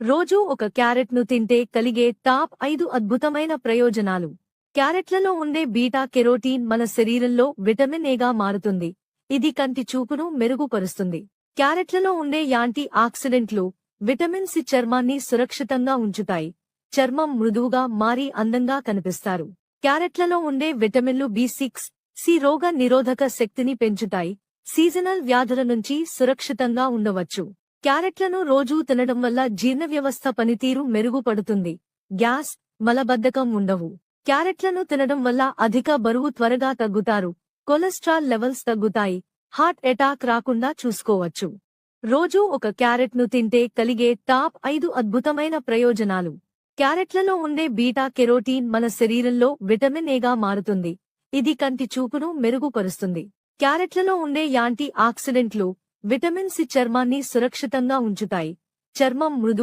రోజూ ఒక క్యారెట్ను తింటే కలిగే టాప్ 5 అద్భుతమైన ప్రయోజనాలు. క్యారెట్లలో ఉండే బీటా కెరోటీన్ మన శరీరంలో విటమిన్ ఏగా మారుతుంది. ఇది కంటి చూపును మెరుగుపరుస్తుంది. క్యారెట్లలో ఉండే యాంటీ ఆక్సిడెంట్లు, విటమిన్ సి చర్మాన్ని సురక్షితంగా ఉంచుతాయి. చర్మం మృదువుగా మారి అందంగా కనిపిస్తారు. క్యారెట్లలో ఉండే విటమిన్లు బి6, సి రోగ నిరోధక శక్తిని పెంచుతాయి. సీజనల్ వ్యాధుల నుంచి సురక్షితంగా ఉండవచ్చు. క్యారెట్లను రోజూ తినడం వల్ల జీర్ణవ్యవస్థ పనితీరు మెరుగుపడుతుంది. గ్యాస్, మలబద్ధకం ఉండవు. క్యారెట్లను తినడం వల్ల అధిక బరువు త్వరగా తగ్గుతారు. కొలెస్ట్రాల్ లెవెల్స్ తగ్గుతాయి. హార్ట్ అటాక్ రాకుండా చూసుకోవచ్చు. రోజూ ఒక క్యారెట్ను తింటే కలిగే టాప్ 5 అద్భుతమైన ప్రయోజనాలు. క్యారెట్లలో ఉండే బీటా కెరోటీన్ మన శరీరంలో విటమిన్ ఏగా మారుతుంది. ఇది కంటి చూపును మెరుగుపరుస్తుంది. క్యారెట్లలో ఉండే యాంటీ ఆక్సిడెంట్లు, విటమిన్ సి చర్మాన్ని సురక్షితంగా ఉంచుతాయి. చర్మం మృదు